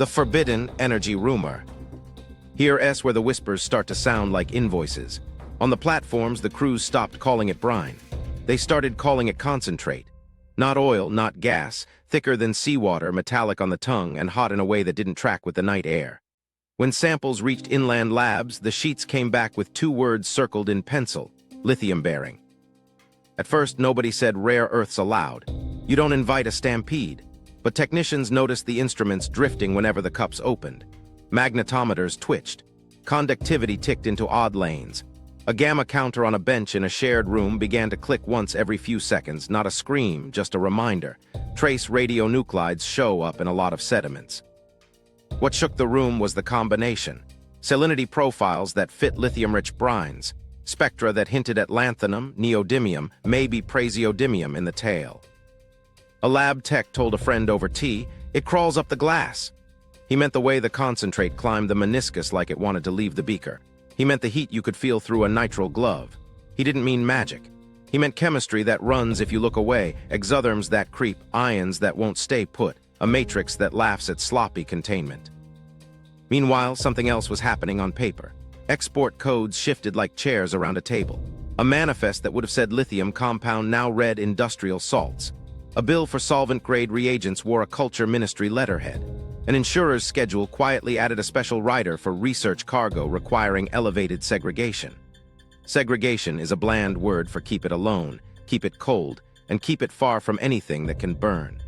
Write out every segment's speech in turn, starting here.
The forbidden energy rumor. Here's where the whispers start to sound like invoices. On the platforms, the crews stopped calling it brine. They started calling it concentrate. Not oil, not gas, thicker than seawater, metallic on the tongue, and hot in a way that didn't track with the night air. When samples reached inland labs, the sheets came back with 2 words circled in pencil: lithium-bearing. At first, nobody said rare earths allowed. You don't invite a stampede. But technicians noticed the instruments drifting whenever the cups opened. Magnetometers twitched. Conductivity ticked into odd lanes. A gamma counter on a bench in a shared room began to click once every few seconds, not a scream, just a reminder. Trace radionuclides show up in a lot of sediments. What shook the room was the combination. Salinity profiles that fit lithium-rich brines. Spectra that hinted at lanthanum, neodymium, maybe praseodymium in the tail. A lab tech told a friend over tea, "It crawls up the glass." He meant the way the concentrate climbed the meniscus like it wanted to leave the beaker. He meant the heat you could feel through a nitrile glove. He didn't mean magic. He meant chemistry that runs if you look away, exotherms that creep, ions that won't stay put, a matrix that laughs at sloppy containment. Meanwhile, something else was happening on paper. Export codes shifted like chairs around a table. A manifest that would have said lithium compound now read industrial salts. A bill for solvent-grade reagents wore a culture ministry letterhead. An insurer's schedule quietly added a special rider for research cargo requiring elevated segregation. Segregation is a bland word for keep it alone, keep it cold, and keep it far from anything that can burn.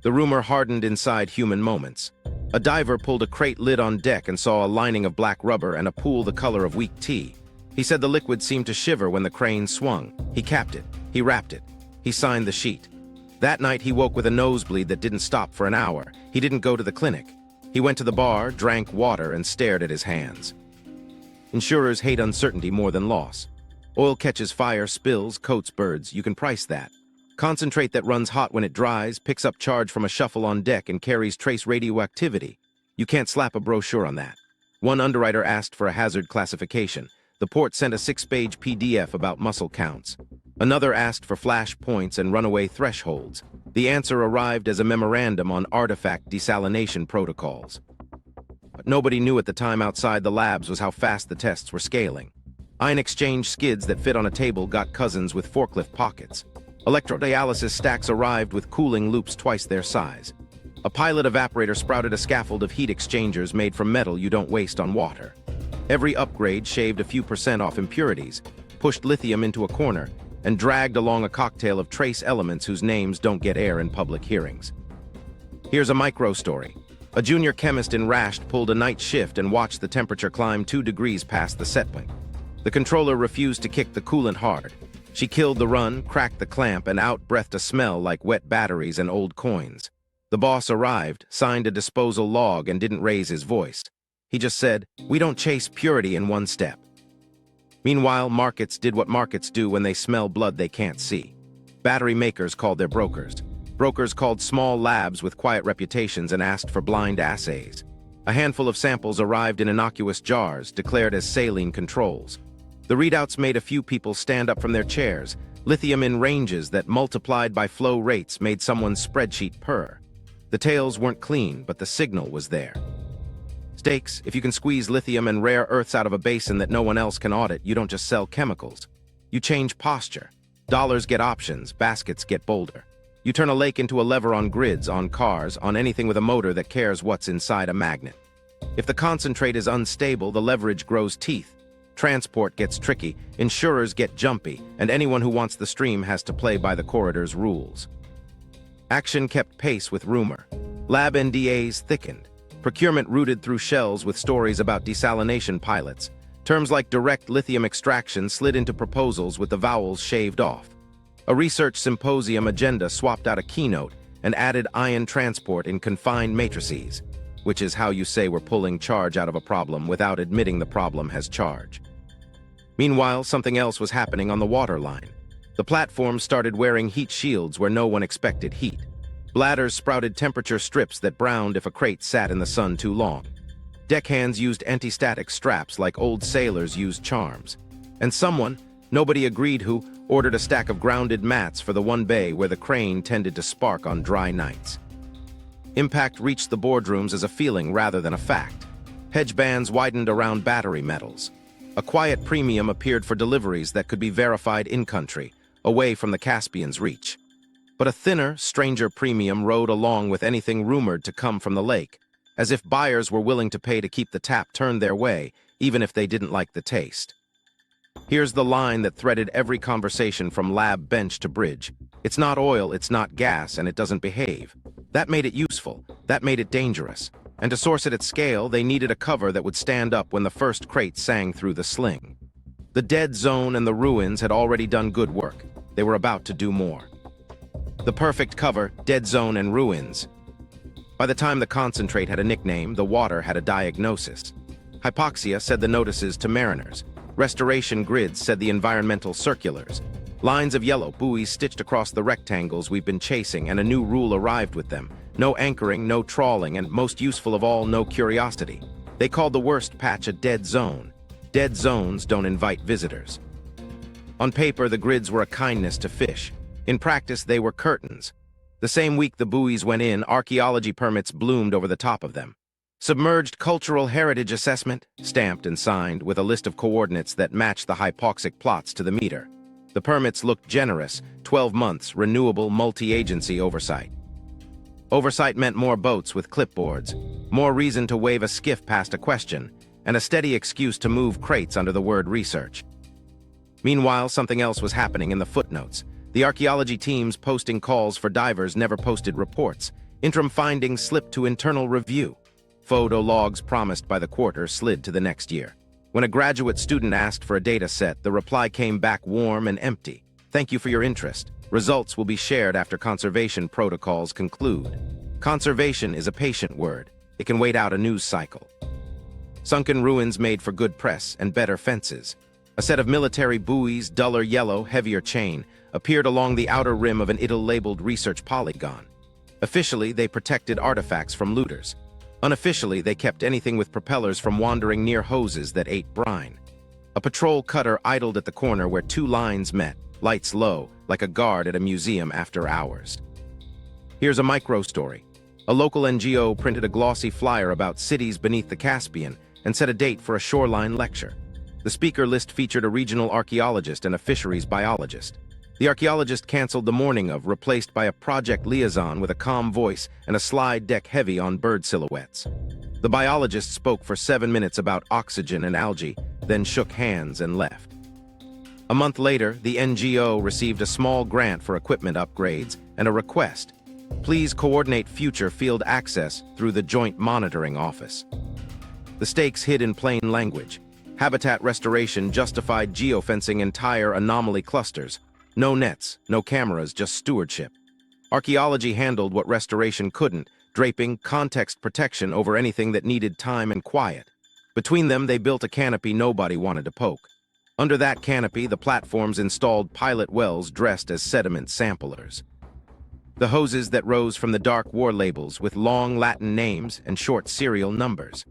The rumor hardened inside human moments. A diver pulled a crate lid on deck and saw a lining of black rubber and a pool the color of weak tea. He said the liquid seemed to shiver when the crane swung. He capped it. He wrapped it. He signed the sheet. That night, he woke with a nosebleed that didn't stop for an hour. He didn't go to the clinic. He went to the bar, drank water, and stared at his hands. Insurers hate uncertainty more than loss. Oil catches fire, spills, coats birds. You can price that. Concentrate that runs hot when it dries, picks up charge from a shuffle on deck, and carries trace radioactivity. You can't slap a brochure on that. One underwriter asked for a hazard classification. The port sent a 6-page PDF about muscle counts. Another asked for flash points and runaway thresholds. The answer arrived as a memorandum on artifact desalination protocols. What nobody knew at the time outside the labs was how fast the tests were scaling. Ion exchange skids that fit on a table got cousins with forklift pockets. Electrodialysis stacks arrived with cooling loops twice their size. A pilot evaporator sprouted a scaffold of heat exchangers made from metal you don't waste on water. Every upgrade shaved a few % off impurities, pushed lithium into a corner, and dragged along a cocktail of trace elements whose names don't get air in public hearings. Here's a micro story. A junior chemist in Rasht pulled a night shift and watched the temperature climb 2 degrees past the set point. The controller refused to kick the coolant hard. She killed the run, cracked the clamp, and out-breathed a smell like wet batteries and old coins. The boss arrived, signed a disposal log, and didn't raise his voice. He just said, "We don't chase purity in one step." Meanwhile, markets did what markets do when they smell blood they can't see. Battery makers called their brokers. Brokers called small labs with quiet reputations and asked for blind assays. A handful of samples arrived in innocuous jars, declared as saline controls. The readouts made a few people stand up from their chairs. Lithium in ranges that, multiplied by flow rates, made someone's spreadsheet purr. The tails weren't clean, but the signal was there. Stakes: if you can squeeze lithium and rare earths out of a basin that no one else can audit, you don't just sell chemicals. You change posture. Dollars get options, baskets get bolder. You turn a lake into a lever on grids, on cars, on anything with a motor that cares what's inside a magnet. If the concentrate is unstable, the leverage grows teeth. Transport gets tricky, insurers get jumpy, and anyone who wants the stream has to play by the corridor's rules. Action kept pace with rumor. Lab NDAs thickened. Procurement rooted through shells with stories about desalination pilots. Terms like direct lithium extraction slid into proposals with the vowels shaved off. A research symposium agenda swapped out a keynote and added ion transport in confined matrices, which is how you say we're pulling charge out of a problem without admitting the problem has charge. Meanwhile, something else was happening on the waterline. The platform started wearing heat shields where no one expected heat. Bladders sprouted temperature strips that browned if a crate sat in the sun too long. Deckhands used anti-static straps like old sailors used charms. And someone, nobody agreed who, ordered a stack of grounded mats for the one bay where the crane tended to spark on dry nights. Impact reached the boardrooms as a feeling rather than a fact. Hedge bands widened around battery metals. A quiet premium appeared for deliveries that could be verified in-country, away from the Caspian's reach. But a thinner, stranger premium rode along with anything rumored to come from the lake, as if buyers were willing to pay to keep the tap turned their way, even if they didn't like the taste. Here's the line that threaded every conversation from lab bench to bridge. It's not oil, it's not gas, and it doesn't behave. That made it useful. That made it dangerous. And to source it at scale, they needed a cover that would stand up when the first crate sang through the sling. The dead zone and the ruins had already done good work. They were about to do more. The perfect cover, dead zone and ruins. By the time the concentrate had a nickname, the water had a diagnosis. Hypoxia said the notices to mariners. Restoration grids said the environmental circulars. Lines of yellow buoys stitched across the rectangles we've been chasing, and a new rule arrived with them. No anchoring, no trawling, and most useful of all, no curiosity. They called the worst patch a dead zone. Dead zones don't invite visitors. On paper, the grids were a kindness to fish. In practice, they were curtains. The same week the buoys went in, archaeology permits bloomed over the top of them. Submerged Cultural Heritage Assessment, stamped and signed, with a list of coordinates that matched the hypoxic plots to the meter. The permits looked generous, 12 months, renewable multi-agency oversight. Oversight meant more boats with clipboards, more reason to wave a skiff past a question, and a steady excuse to move crates under the word research. Meanwhile, something else was happening in the footnotes. The archaeology teams posting calls for divers never posted reports. Interim findings slipped to internal review. Photo logs promised by the quarter slid to the next year. When a graduate student asked for a data set, the reply came back warm and empty. Thank you for your interest. Results will be shared after conservation protocols conclude. Conservation is a patient word. It can wait out a news cycle. Sunken ruins made for good press and better fences. A set of military buoys, duller yellow, heavier chain, appeared along the outer rim of an Itil-labeled research polygon. Officially, they protected artifacts from looters. Unofficially, they kept anything with propellers from wandering near hoses that ate brine. A patrol cutter idled at the corner where two lines met, lights low, like a guard at a museum after hours. Here's a micro-story. A local NGO printed a glossy flyer about cities beneath the Caspian and set a date for a shoreline lecture. The speaker list featured a regional archaeologist and a fisheries biologist. The archaeologist canceled the morning of, replaced by a project liaison with a calm voice and a slide deck heavy on bird silhouettes. The biologist spoke for 7 minutes about oxygen and algae, then shook hands and left. A month later, the NGO received a small grant for equipment upgrades and a request. Please coordinate future field access through the Joint Monitoring Office. The stakes hid in plain language. Habitat restoration justified geofencing entire anomaly clusters. No nets, no cameras, just stewardship. Archaeology handled what restoration couldn't, draping context protection over anything that needed time and quiet. Between them, they built a canopy nobody wanted to poke. Under that canopy, the platforms installed pilot wells dressed as sediment samplers. The hoses that rose from the dark war labels with long Latin names and short serial numbers.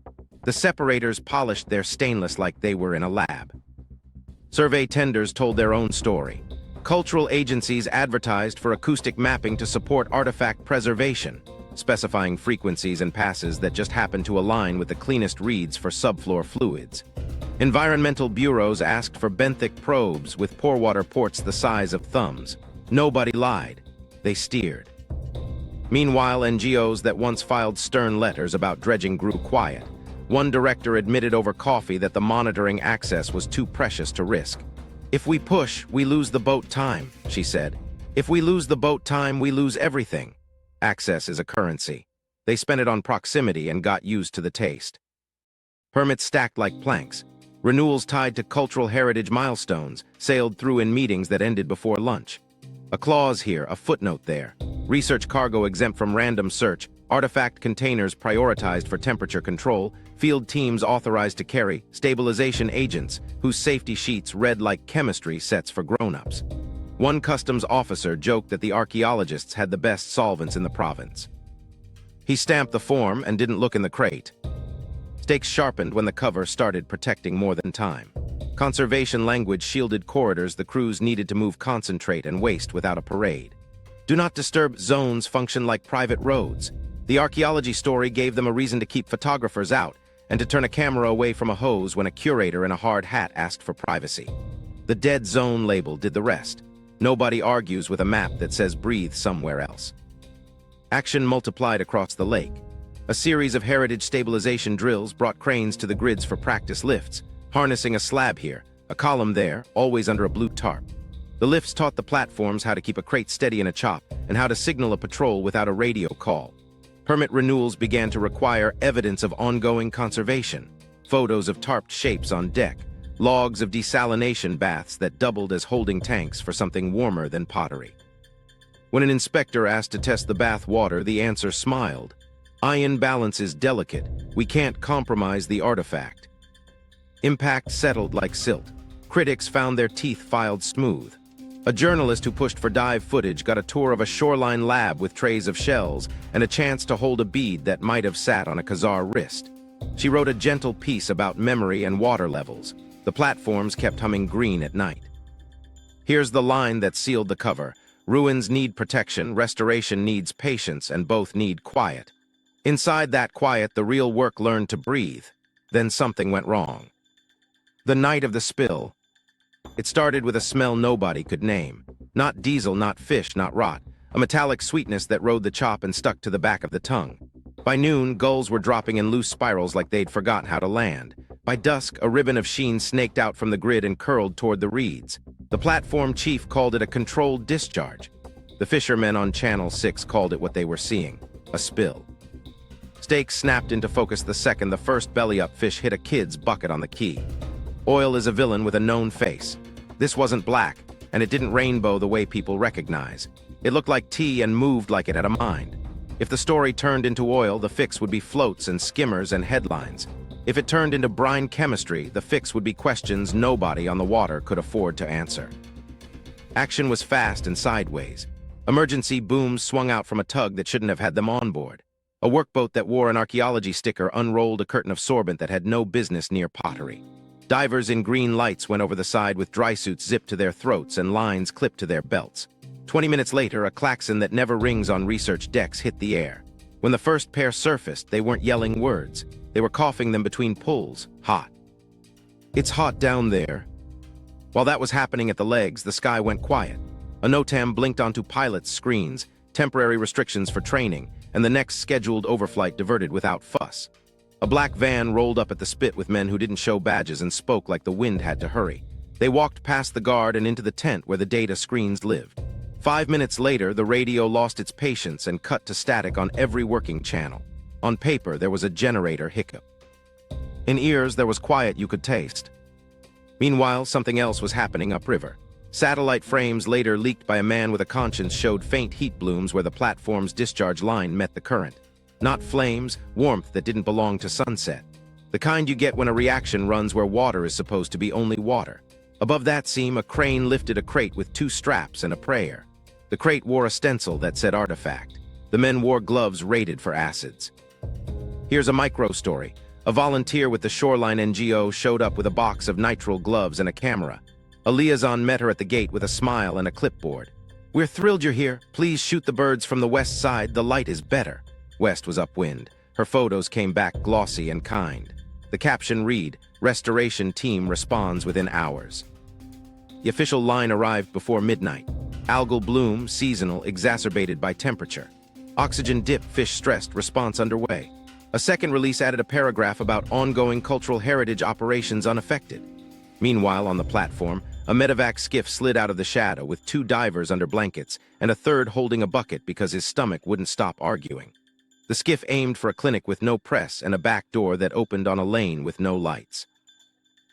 The separators polished their stainless like they were in a lab. Survey tenders told their own story. Cultural agencies advertised for acoustic mapping to support artifact preservation, specifying frequencies and passes that just happened to align with the cleanest reads for subfloor fluids. Environmental bureaus asked for benthic probes with porewater ports the size of thumbs. Nobody lied. They steered. Meanwhile, NGOs that once filed stern letters about dredging grew quiet. One director admitted over coffee that the monitoring access was too precious to risk. If we push, we lose the boat time, she said. If we lose the boat time, we lose everything. Access is a currency. They spent it on proximity and got used to the taste. Permits stacked like planks. Renewals tied to cultural heritage milestones, sailed through in meetings that ended before lunch. A clause here, a footnote there. Research cargo exempt from random search, artifact containers prioritized for temperature control, field teams authorized to carry, stabilization agents whose safety sheets read like chemistry sets for grown-ups. One customs officer joked that the archaeologists had the best solvents in the province. He stamped the form and didn't look in the crate. Stakes sharpened when the cover started protecting more than time. Conservation language shielded corridors the crews needed to move concentrate and waste without a parade. Do not disturb zones function like private roads. The archaeology story gave them a reason to keep photographers out and to turn a camera away from a hose when a curator in a hard hat asked for privacy. The dead zone label did the rest. Nobody argues with a map that says breathe somewhere else. Action multiplied across the lake. A series of heritage stabilization drills brought cranes to the grids for practice lifts, harnessing a slab here, a column there, always under a blue tarp. The lifts taught the platforms how to keep a crate steady in a chop and how to signal a patrol without a radio call. Permit renewals began to require evidence of ongoing conservation, photos of tarped shapes on deck, logs of desalination baths that doubled as holding tanks for something warmer than pottery. When an inspector asked to test the bath water, the answer smiled. Ion balance is delicate. We can't compromise the artifact. Impact settled like silt. Critics found their teeth filed smooth. A journalist who pushed for dive footage got a tour of a shoreline lab with trays of shells and a chance to hold a bead that might have sat on a Khazar wrist. She wrote a gentle piece about memory and water levels. The platforms kept humming green at night. Here's the line that sealed the cover. Ruins need protection, restoration needs patience, and both need quiet. Inside that quiet, the real work learned to breathe. Then something went wrong. The night of the spill. It started with a smell nobody could name. Not diesel, not fish, not rot. A metallic sweetness that rode the chop and stuck to the back of the tongue. By noon, gulls were dropping in loose spirals like they'd forgotten how to land. By dusk, a ribbon of sheen snaked out from the grid and curled toward the reeds. The platform chief called it a controlled discharge. The fishermen on Channel 6 called it what they were seeing, a spill. Stakes snapped into focus the second the first belly-up fish hit a kid's bucket on the quay. Oil is a villain with a known face. This wasn't black, and it didn't rainbow the way people recognize. It looked like tea and moved like it had a mind. If the story turned into oil, the fix would be floats and skimmers and headlines. If it turned into brine chemistry, the fix would be questions nobody on the water could afford to answer. Action was fast and sideways. Emergency booms swung out from a tug that shouldn't have had them on board. A workboat that wore an archaeology sticker unrolled a curtain of sorbent that had no business near pottery. Divers in green lights went over the side with dry suits zipped to their throats and lines clipped to their belts. 20 minutes later, a klaxon that never rings on research decks hit the air. When the first pair surfaced, they weren't yelling words. They were coughing them between pulls. Hot. It's hot down there. While that was happening at the legs, the sky went quiet. A NOTAM blinked onto pilots' screens, temporary restrictions for training, and the next scheduled overflight diverted without fuss. A black van rolled up at the spit with men who didn't show badges and spoke like the wind had to hurry. They walked past the guard and into the tent where the data screens lived. 5 minutes later, the radio lost its patience and cut to static on every working channel. On paper, there was a generator hiccup. In ears, there was quiet you could taste. Meanwhile, something else was happening upriver. Satellite frames later leaked by a man with a conscience showed faint heat blooms where the platform's discharge line met the current. Not flames, warmth that didn't belong to sunset. The kind you get when a reaction runs where water is supposed to be only water. Above that seam, a crane lifted a crate with 2 straps and a prayer. The crate wore a stencil that said artifact. The men wore gloves rated for acids. Here's a micro story. A volunteer with the Shoreline NGO showed up with a box of nitrile gloves and a camera. A liaison met her at the gate with a smile and a clipboard. "We're thrilled you're here. Please shoot the birds from the west side. The light is better." West was upwind. Her photos came back glossy and kind. The caption read, "Restoration team responds within hours." The official line arrived before midnight. Algal bloom, seasonal, exacerbated by temperature. Oxygen dip, fish stressed, response underway. A second release added a paragraph about ongoing cultural heritage operations unaffected. Meanwhile, on the platform, a medevac skiff slid out of the shadow with 2 divers under blankets and a third holding a bucket because his stomach wouldn't stop arguing. The skiff aimed for a clinic with no press and a back door that opened on a lane with no lights.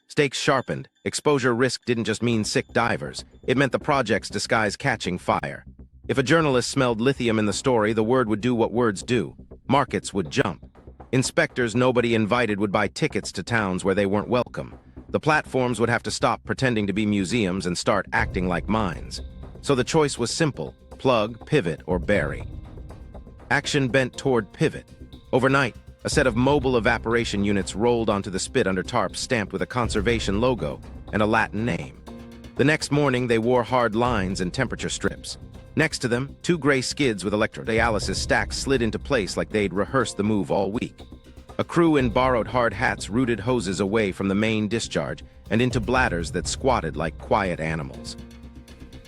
Stakes sharpened. Exposure risk didn't just mean sick divers. It meant the project's disguise catching fire. If a journalist smelled lithium in the story, the word would do what words do. Markets would jump. Inspectors nobody invited would buy tickets to towns where they weren't welcome. The platforms would have to stop pretending to be museums and start acting like mines. So the choice was simple: plug, pivot, or bury. Action bent toward pivot. Overnight, a set of mobile evaporation units rolled onto the spit under tarps stamped with a conservation logo and a Latin name. The next morning, they wore hard lines and temperature strips. Next to them, two gray skids with electrodialysis stacks slid into place like they'd rehearsed the move all week. A crew in borrowed hard hats rooted hoses away from the main discharge and into bladders that squatted like quiet animals.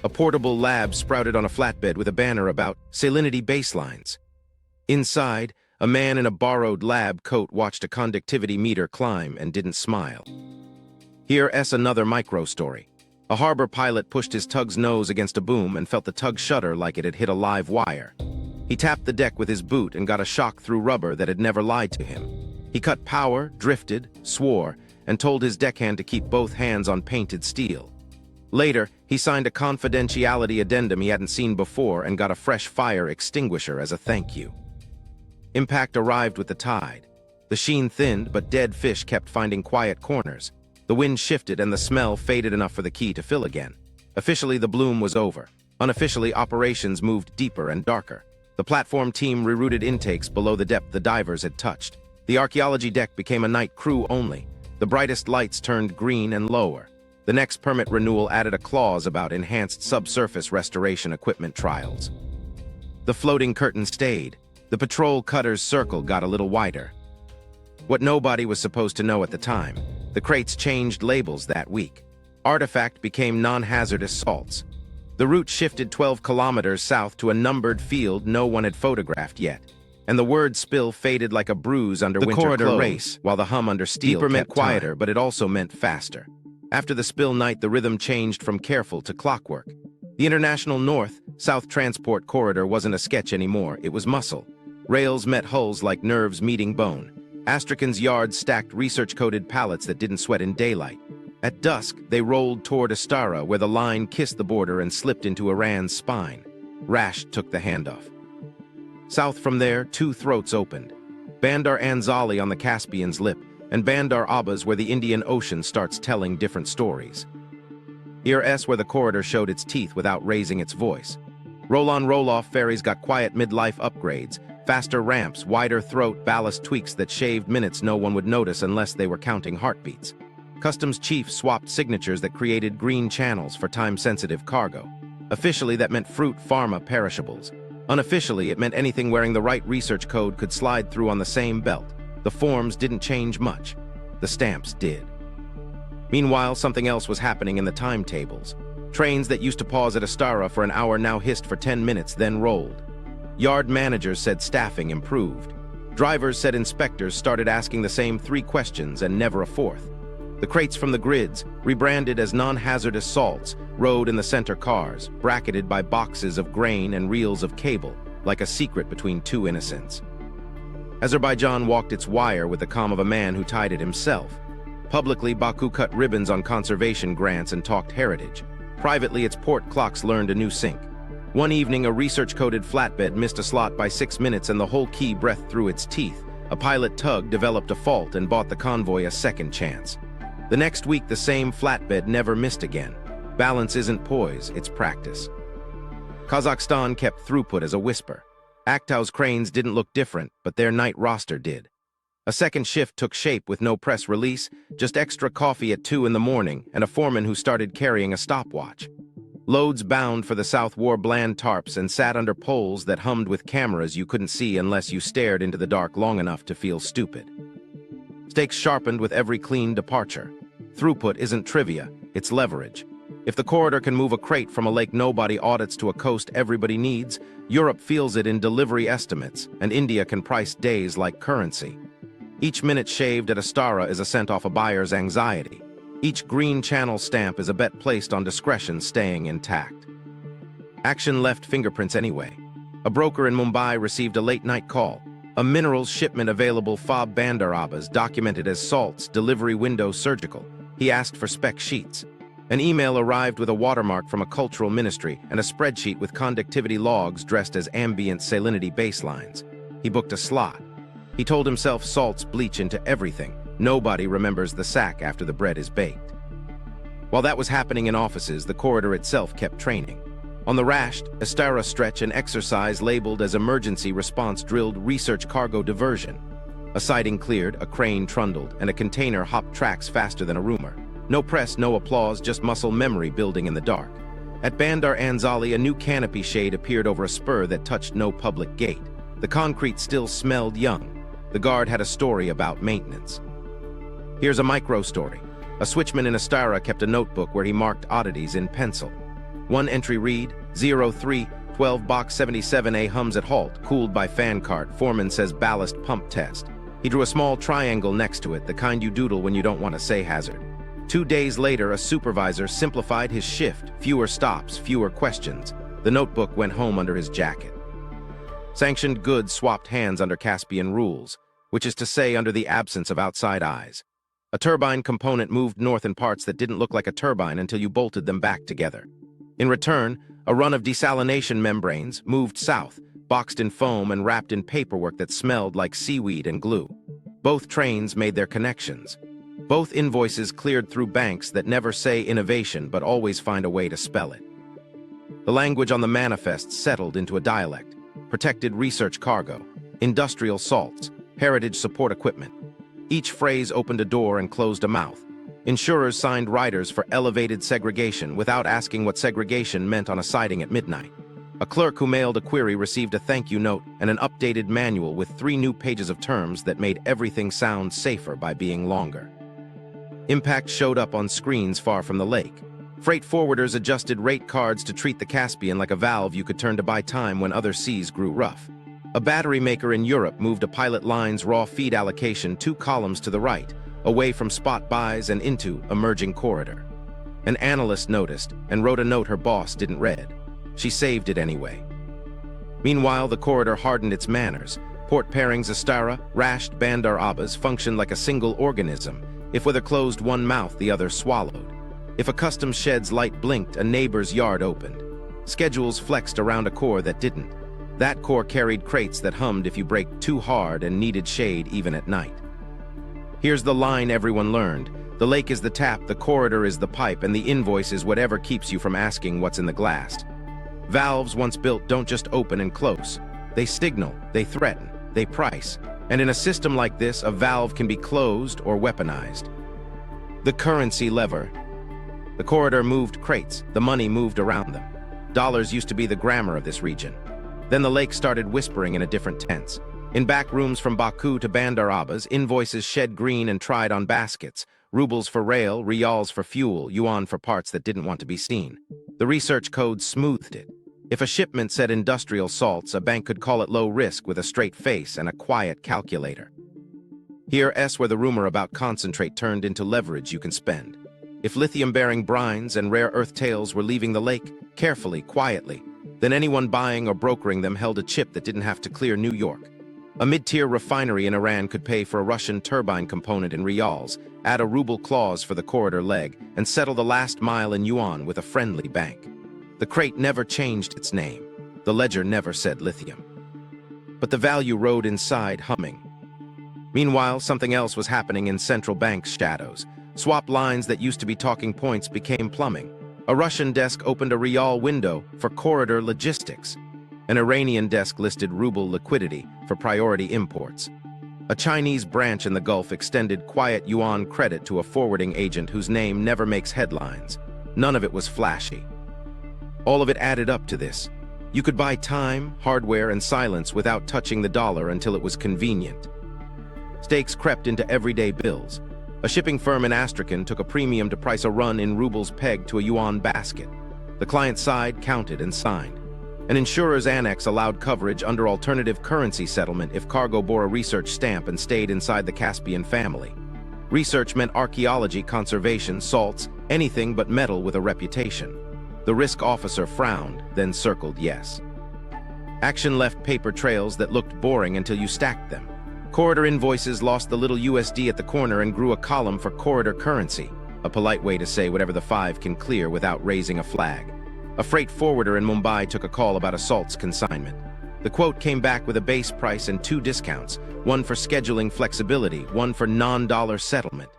A portable lab sprouted on a flatbed with a banner about salinity baselines. Inside, a man in a borrowed lab coat watched a conductivity meter climb and didn't smile. Here's another micro story. A harbor pilot pushed his tug's nose against a boom and felt the tug shudder like it had hit a live wire. He tapped the deck with his boot and got a shock through rubber that had never lied to him. He cut power, drifted, swore, and told his deckhand to keep both hands on painted steel. Later, he signed a confidentiality addendum he hadn't seen before and got a fresh fire extinguisher as a thank you. Impact arrived with the tide. The sheen thinned, but dead fish kept finding quiet corners. The wind shifted and the smell faded enough for the key to fill again. Officially, the bloom was over. Unofficially, operations moved deeper and darker. The platform team rerouted intakes below the depth the divers had touched. The archaeology deck became a night crew only. The brightest lights turned green and lower. The next permit renewal added a clause about enhanced subsurface restoration equipment trials. The floating curtain stayed. The patrol cutter's circle got a little wider. What nobody was supposed to know at the time, the crates changed labels that week. Artifact became non-hazardous salts. The route shifted 12 kilometers south to a numbered field no one had photographed yet. And the word spill faded like a bruise under winter corridor clothes, race, while the hum under steel deeper meant kept quieter, time. but it also meant faster. After the spill night, the rhythm changed from careful to clockwork. The International North-South Transport Corridor wasn't a sketch anymore, it was muscle. Rails met hulls like nerves meeting bone. Astrakhan's yards stacked research-coded pallets that didn't sweat in daylight. At dusk, they rolled toward Astara, where the line kissed the border and slipped into Iran's spine. Rash took the handoff. South from there, two throats opened. Bandar Anzali on the Caspian's lip, and Bandar Abbas where the Indian Ocean starts telling different stories. Here's where the corridor showed its teeth without raising its voice. Roll-on, roll-off ferries got quiet midlife upgrades, faster ramps, wider throat, ballast tweaks that shaved minutes no one would notice unless they were counting heartbeats. Customs chiefs swapped signatures that created green channels for time-sensitive cargo. Officially, that meant fruit, pharma, perishables. Unofficially, it meant anything wearing the right research code could slide through on the same belt. The forms didn't change much. The stamps did. Meanwhile, something else was happening in the timetables. Trains that used to pause at Astara for an hour now hissed for 10 minutes, then rolled. Yard managers said staffing improved. Drivers said inspectors started asking the same 3 questions and never a fourth. The crates from the grids, rebranded as non-hazardous salts, rode in the center cars, bracketed by boxes of grain and reels of cable, like a secret between two innocents. Azerbaijan walked its wire with the calm of a man who tied it himself. Publicly, Baku cut ribbons on conservation grants and talked heritage. Privately, its port clocks learned a new sync. One evening, a research-coded flatbed missed a slot by 6 minutes and the whole key breathed through its teeth. A pilot tug developed a fault and bought the convoy a second chance. The next week, the same flatbed never missed again. Balance isn't poise, it's practice. Kazakhstan kept throughput as a whisper. Aktau's cranes didn't look different, but their night roster did. A second shift took shape with no press release, just extra coffee at 2 in the morning, and a foreman who started carrying a stopwatch. Loads bound for the South wore bland tarps and sat under poles that hummed with cameras you couldn't see unless you stared into the dark long enough to feel stupid. Stakes sharpened with every clean departure. Throughput isn't trivia, it's leverage. If the corridor can move a crate from a lake nobody audits to a coast everybody needs, Europe feels it in delivery estimates, and India can price days like currency. Each minute shaved at Astara is a cent off a buyer's anxiety. Each green channel stamp is a bet placed on discretion staying intact. Action left fingerprints anyway. A broker in Mumbai received a late-night call. A minerals shipment available fob Bandar Abbas documented as salts, delivery window surgical. He asked for spec sheets. An email arrived with a watermark from a cultural ministry and a spreadsheet with conductivity logs dressed as ambient salinity baselines. He booked a slot. He told himself salts bleach into everything. Nobody remembers the sack after the bread is baked. While that was happening in offices, the corridor itself kept training. On the Rasht, Astara stretch, an exercise labeled as emergency response drilled research cargo diversion. A siding cleared, a crane trundled, and a container hopped tracks faster than a rumor. No press, no applause, just muscle memory building in the dark. At Bandar Anzali, a new canopy shade appeared over a spur that touched no public gate. The concrete still smelled young. The guard had a story about maintenance. Here's a micro story. A switchman in Astara kept a notebook where he marked oddities in pencil. One entry read, 03, 12 box 77A hums at halt, cooled by fan cart, foreman says ballast pump test. He drew a small triangle next to it, the kind you doodle when you don't want to say hazard. 2 days later, a supervisor simplified his shift, fewer stops, fewer questions. The notebook went home under his jacket. Sanctioned goods swapped hands under Caspian rules, which is to say under the absence of outside eyes. A turbine component moved north in parts that didn't look like a turbine until you bolted them back together. In return, a run of desalination membranes moved south, boxed in foam and wrapped in paperwork that smelled like seaweed and glue. Both trains made their connections. Both invoices cleared through banks that never say innovation but always find a way to spell it. The language on the manifests settled into a dialect: protected research cargo, industrial salts, heritage support equipment. Each phrase opened a door and closed a mouth. Insurers signed riders for elevated segregation without asking what segregation meant on a siding at midnight. A clerk who mailed a query received a thank you note and an updated manual with 3 new pages of terms that made everything sound safer by being longer. Impact showed up on screens far from the lake. Freight forwarders adjusted rate cards to treat the Caspian like a valve you could turn to buy time when other seas grew rough. A battery maker in Europe moved a pilot line's raw feed allocation 2 columns to the right, away from spot buys and into emerging corridor. An analyst noticed and wrote a note her boss didn't read. She saved it anyway. Meanwhile, the corridor hardened its manners. Port pairings Astara, Rasht, Bandar Abbas functioned like a single organism. If with a closed one mouth, the other swallowed. If a customs shed's light blinked, a neighbor's yard opened. Schedules flexed around a core that didn't. That core carried crates that hummed if you braked too hard and needed shade even at night. Here's the line everyone learned. The lake is the tap, the corridor is the pipe, and the invoice is whatever keeps you from asking what's in the glass. Valves once built don't just open and close. They signal, they threaten, they price. And in a system like this, a valve can be closed or weaponized. The currency lever. The corridor moved crates, the money moved around them. Dollars used to be the grammar of this region. Then the lake started whispering in a different tense. In back rooms from Baku to Bandar Abbas, invoices shed green and tried on baskets. Rubles for rail, rials for fuel, yuan for parts that didn't want to be seen. The research code smoothed it. If a shipment said industrial salts, a bank could call it low risk with a straight face and a quiet calculator. Here's where the rumor about concentrate turned into leverage you can spend. If lithium-bearing brines and rare earth tails were leaving the lake, carefully, quietly, then anyone buying or brokering them held a chip that didn't have to clear New York. A mid-tier refinery in Iran could pay for a Russian turbine component in rials, add a ruble clause for the corridor leg, and settle the last mile in yuan with a friendly bank. The crate never changed its name. The ledger never said lithium. But the value rode inside, humming. Meanwhile, something else was happening in central bank's shadows. Swap lines that used to be talking points became plumbing. A Russian desk opened a rial window for corridor logistics. An Iranian desk listed ruble liquidity for priority imports. A Chinese branch in the Gulf extended quiet yuan credit to a forwarding agent whose name never makes headlines. None of it was flashy. All of it added up to this. You could buy time, hardware, and silence without touching the dollar until it was convenient. Stakes crept into everyday bills. A shipping firm in Astrakhan took a premium to price a run in rubles pegged to a yuan basket. The client side counted and signed. An insurer's annex allowed coverage under alternative currency settlement if cargo bore a research stamp and stayed inside the Caspian family. Research meant archaeology, conservation, salts, anything but metal with a reputation. The risk officer frowned, then circled yes. Action left paper trails that looked boring until you stacked them. Corridor invoices lost the little USD at the corner and grew a column for corridor currency, a polite way to say whatever the 5 can clear without raising a flag. A freight forwarder in Mumbai took a call about a salts consignment. The quote came back with a base price and 2 discounts, one for scheduling flexibility, one for non-dollar settlement.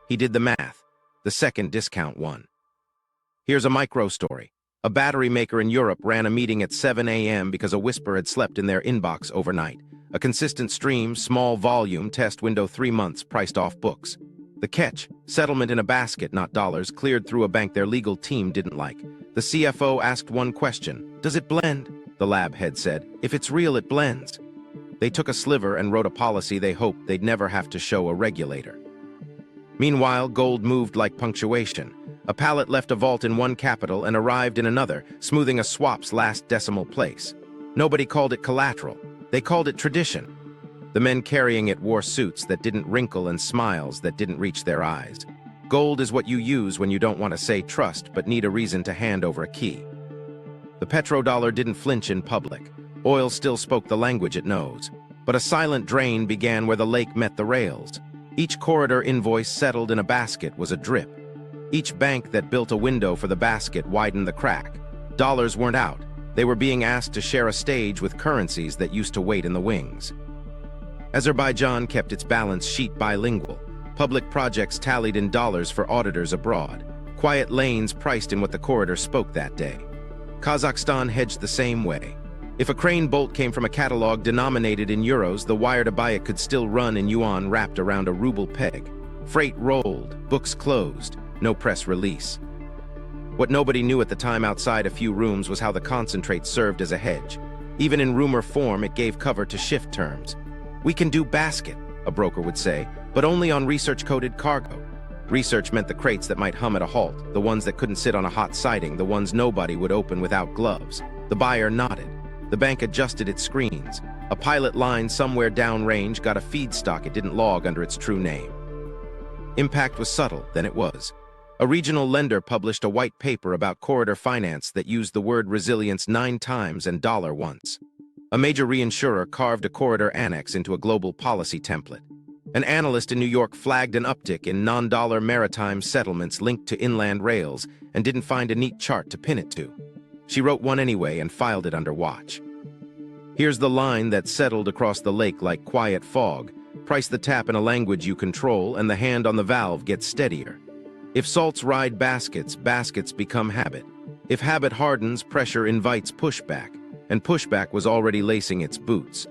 He did the math. The second discount won. Here's a micro story. A battery maker in Europe ran a meeting at 7 a.m. because a whisper had slept in their inbox overnight. A consistent stream, small volume, test window 3 months, priced off books. The catch, settlement in a basket, not dollars, cleared through a bank their legal team didn't like. The CFO asked one question: does it blend? The lab head said, if it's real, it blends. They took a sliver and wrote a policy they hoped they'd never have to show a regulator. Meanwhile, gold moved like punctuation. A pallet left a vault in one capital and arrived in another, smoothing a swap's last decimal place. Nobody called it collateral. They called it tradition. The men carrying it wore suits that didn't wrinkle and smiles that didn't reach their eyes. Gold is what you use when you don't want to say trust but need a reason to hand over a key. The petrodollar didn't flinch in public. Oil still spoke the language it knows. But a silent drain began where the lake met the rails. Each corridor invoice settled in a basket was a drip. Each bank that built a window for the basket widened the crack. Dollars weren't out. They were being asked to share a stage with currencies that used to wait in the wings. Azerbaijan kept its balance sheet bilingual. Public projects tallied in dollars for auditors abroad. Quiet lanes priced in what the corridor spoke that day. Kazakhstan hedged the same way. If a crane bolt came from a catalog denominated in euros, the wire to buy it could still run in yuan wrapped around a ruble peg. Freight rolled, books closed, no press release. What nobody knew at the time outside a few rooms was how the concentrate served as a hedge. Even in rumor form, it gave cover to shift terms. We can do basket, a broker would say, but only on research-coded cargo. Research meant the crates that might hum at a halt, the ones that couldn't sit on a hot siding, the ones nobody would open without gloves. The buyer nodded. The bank adjusted its screens. A pilot line somewhere downrange got a feedstock it didn't log under its true name. Impact was subtle, then it was. A regional lender published a white paper about corridor finance that used the word resilience 9 times and dollar once. A major reinsurer carved a corridor annex into a global policy template. An analyst in New York flagged an uptick in non-dollar maritime settlements linked to inland rails and didn't find a neat chart to pin it to. She wrote one anyway and filed it under watch. Here's the line that settled across the lake like quiet fog. Price the tap in a language you control and the hand on the valve gets steadier. If salts ride baskets, baskets become habit. If habit hardens, pressure invites pushback. And pushback was already lacing its boots.